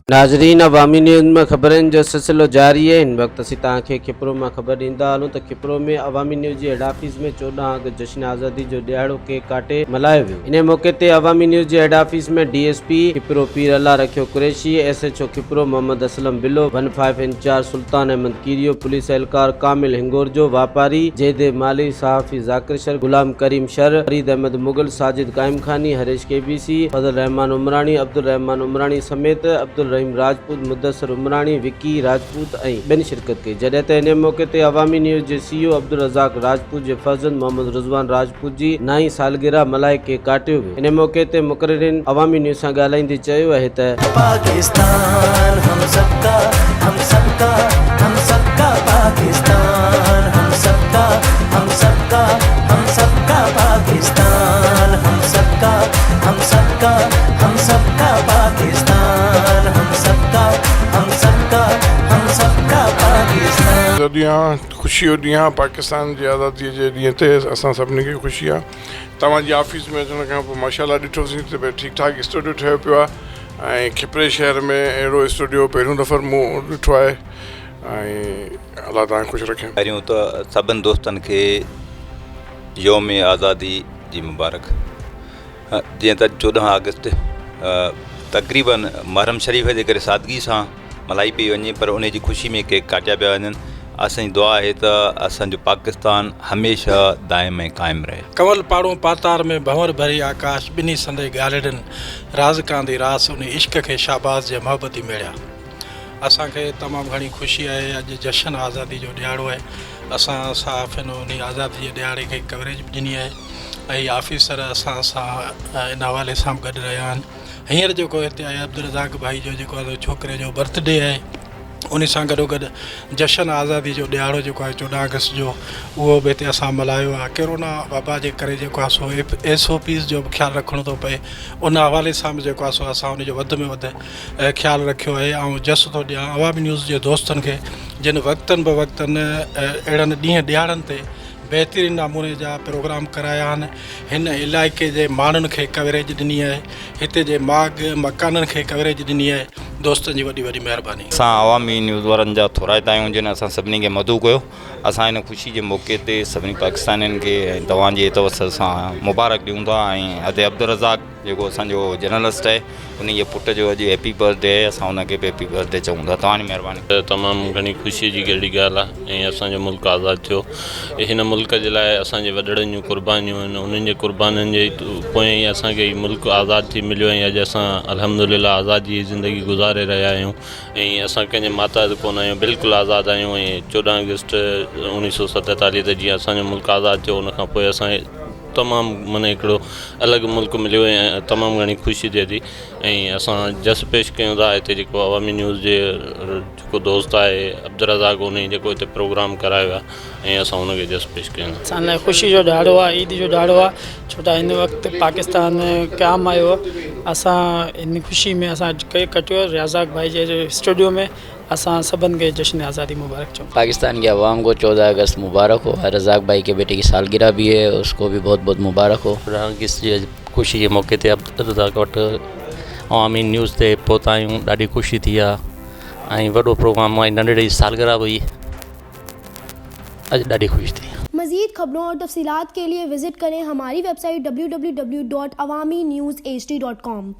नाज़रीन, अवामी न्यूज़ में खबरनि जो सिलसिलो जारी है। इन वक्त असीं तव्हांखे खिपरो में खबर ॾींदा हलूं त खिपरो में अवामी न्यूज़ जे हेड ऑफिस में 14 अगस्त जश्न आज़ादी जो ॾियारो केक काटे मल्हायो वियो। इन मौके ते अवामी न्यूज़ जे हेड ऑफिस में DSP खिपरो पीर अल्लाह रखियो कुरैशी, SHO खिपरो मोहम्मद असलम बिलो, 15 इंचार्ज सुल्तान अहमद कीरियो, पुलिस एहलकार कामिल हिंगोरजो, वापारी जयदेव माली, सहाफ़ी ज़ाकिर शर, गुलाम करीम शर, फरीद अहमद मुगल, साजिद कायम खानी, हरीश KBC, फजल रहमान उमरानी, अब्दुल रहमान उमरानी समेत अब्दुल रहीम राजपूत, मुदस्सर उमरानी, विकी राजपूत ऐं ॿियनि शिरकत कई। जॾहिं त इन मौके ते अवामी न्यूज़ जे CEO अब्दुल रज़ाक राजपूत जे फर्ज़ंद मोहम्मद रिज़वान राजपूत जी 9हीं सालगिरह मल्हाए केक काटियो वियो। इन मौके ते मुक़ररिन अवामी न्यूज़ सां ॻाल्हाईंदे चयो आहे त पाकिस्तान हम सबका पाकिस्तान हम सबका पाकिस्तान हम सबका पाकिस्तान हम सबका पाकिस्तान। ॾींहुं ख़ुशी जो ॾींहुं आहे, पाकिस्तान जी आज़ादी जे ॾींहं ते असां सभिनी खे ख़ुशी आहे। तव्हांजी ऑफिस में अचण खां पोइ माशाल्लाह ॾिठोसीं त भई ठीकु ठाक स्टूडियो ठहियो पियो आहे ऐं खिपरे शहर में अहिड़ो स्टूडियो पहिरियों दफ़ो मूं ॾिठो आहे ऐं अलाह तव्हां ख़ुशि रखे। पहिरियों त सभिनि दोस्तनि खे यौम आज़ादी जी मुबारक। जीअं त 14 अगस्त तक़रीबन मुहर्रम शरीफ़ जे करे सादगी सां मल्हाई पई वञे, पर उन जी ख़ुशी में केक काटिया पिया वञनि। असांजी दुआ आहे त असांजो पाकिस्तान हमेशह दाइम ऐं क़ाइमु रहे। कंवल पाड़ो पातार में भंवर भरी आकाश, ॿिन्ही संदे ॻाल्हिड़नि राज़ कांदी रास उन इश्क खे शाबाज़ जे मोहबती मिलिया। असांखे तमामु घणी ख़ुशी आहे। अॼु जश्न आज़ादी जो ॾियारो आहे। असां सहाफ़िन उन आज़ादी जे ॾियारे खे कवरेज बि ॾिनी आहे ऐं ऑफिसर असां सां इन हवाले सां गॾु रहिया आहिनि। हींअर जेको हिते आहे अब्दुल रज़ाक भाई जो जेको आहे छोकिरे जो बर्थडे आहे, उन सां गॾोगॾु जश्न आज़ादी जो ॾियारो जेको आहे 14 अगस्त जो, उहो बि हिते असां मल्हायो आहे। कोरोना वबा जे करे जेको आहे सो SOPs जो बि ख़्यालु रखिणो थो पए, उन हवाले सां बि जेको आहे सो असां उनजो वधि में वधि ख़्यालु रखियो आहे। ऐं जस थो ॾियां अवामी न्यूज़ जे दोस्तनि खे, जिन वक़्तनि ब वक़्तनि अहिड़नि ॾींहं ॾियारनि ते बहितरीन नमूने जा प्रोग्राम कराया आहिनि। हिन इलाइक़े जे माण्हुनि खे कवरेज ॾिनी आहे, हिते जे मकाननि खे कवरेज ॾिनी आहे। दोस्तनि जी वॾी वॾी महिरबानी। असां अवामी न्यूज़ वारनि जा थोराइता आहियूं जिन असां सभिनी खे मदू कयो। असां हिन ख़ुशी जे मौक़े ते सभिनी पाकिस्तानियुनि खे ऐं तव्हांजे तवसर सां मुबारक ॾियूं था। ऐं अब्दुल रज़ाक जेको असांजो जर्नलिस्ट आहे, उन जे पुट जो अॼु हैप्पी बर्थडे आहे। असां हुनखे बि हैप्पी बर्थडे चऊं था। तव्हांजी महिरबानी। तमामु घणी ख़ुशीअ जी कहिड़ी ॻाल्हि आहे ऐं असांजो मुल्क आज़ादु थियो। हिन मुल्क जे लाइ असांजे वॾड़नि जूं क़ुर्बानियूं आहिनि, उन्हनि जे क़ुर्बानीनि जे पोइ ई असांखे मुल्क आज़ादु थी मिलियो ऐं अॼु असां अल्हम्दुलिल्लाह आज़ादी जी ज़िंदगी गुज़ारे रहिया आहियूं ऐं असां कंहिंजे माताहत कोन आहियूं, बिल्कुलु आज़ादु आहियूं। ऐं 14 अगस्त 1947 ते जीअं असांजो मुल्क आज़ादु थियो, उनखां पोइ असांखे तमामु माना हिकिड़ो अलॻि मुल्क मिलियो ऐं तमामु घणी ख़ुशी थिए थी। ऐं असां जस पेश कयूं था हिते जेको अवामी न्यूज़ जे जेको दोस्त आहे अब्दुल रज़ाक, उन जेको हिते प्रोग्राम करायो आहे ऐं असां हुनखे जस पेश कयूं था। असां लाइ ख़ुशी जो ॾियारो आहे, ईद जो ॾियारो आहे, छो त हिन वक़्तु पाकिस्तान क़यामु आयो आहे। असां इन ख़ुशी में असां केक कटियो रज़ाक भाई जे स्टूडियो में। असां सभिनि खे जश्न आज़ादी मुबारक चऊं। पाकिस्तान के अवाम को 14 अगस्त मुबारक हो। रज़ाक भाई के बेटे की सालगिरह भी है, उसको भी बहुत बहुत मुबारक हो। 14 अगस्त जी ख़ुशी जे मौक़े ते अब्दुल रज़ाक वटि अवामी न्यूज़ ते पहुता आहियूं। ॾाढी ख़ुशी थी आहे ऐं वॾो प्रोग्राम आहे। नंढड़े जी सालगिरह हुई, अॼु ॾाढी ख़ुशी थी। मज़ीद खबरों और तफसीलात के लिए विज़िट करें हमारी वेबसाइट www.awamiNewsHD.com।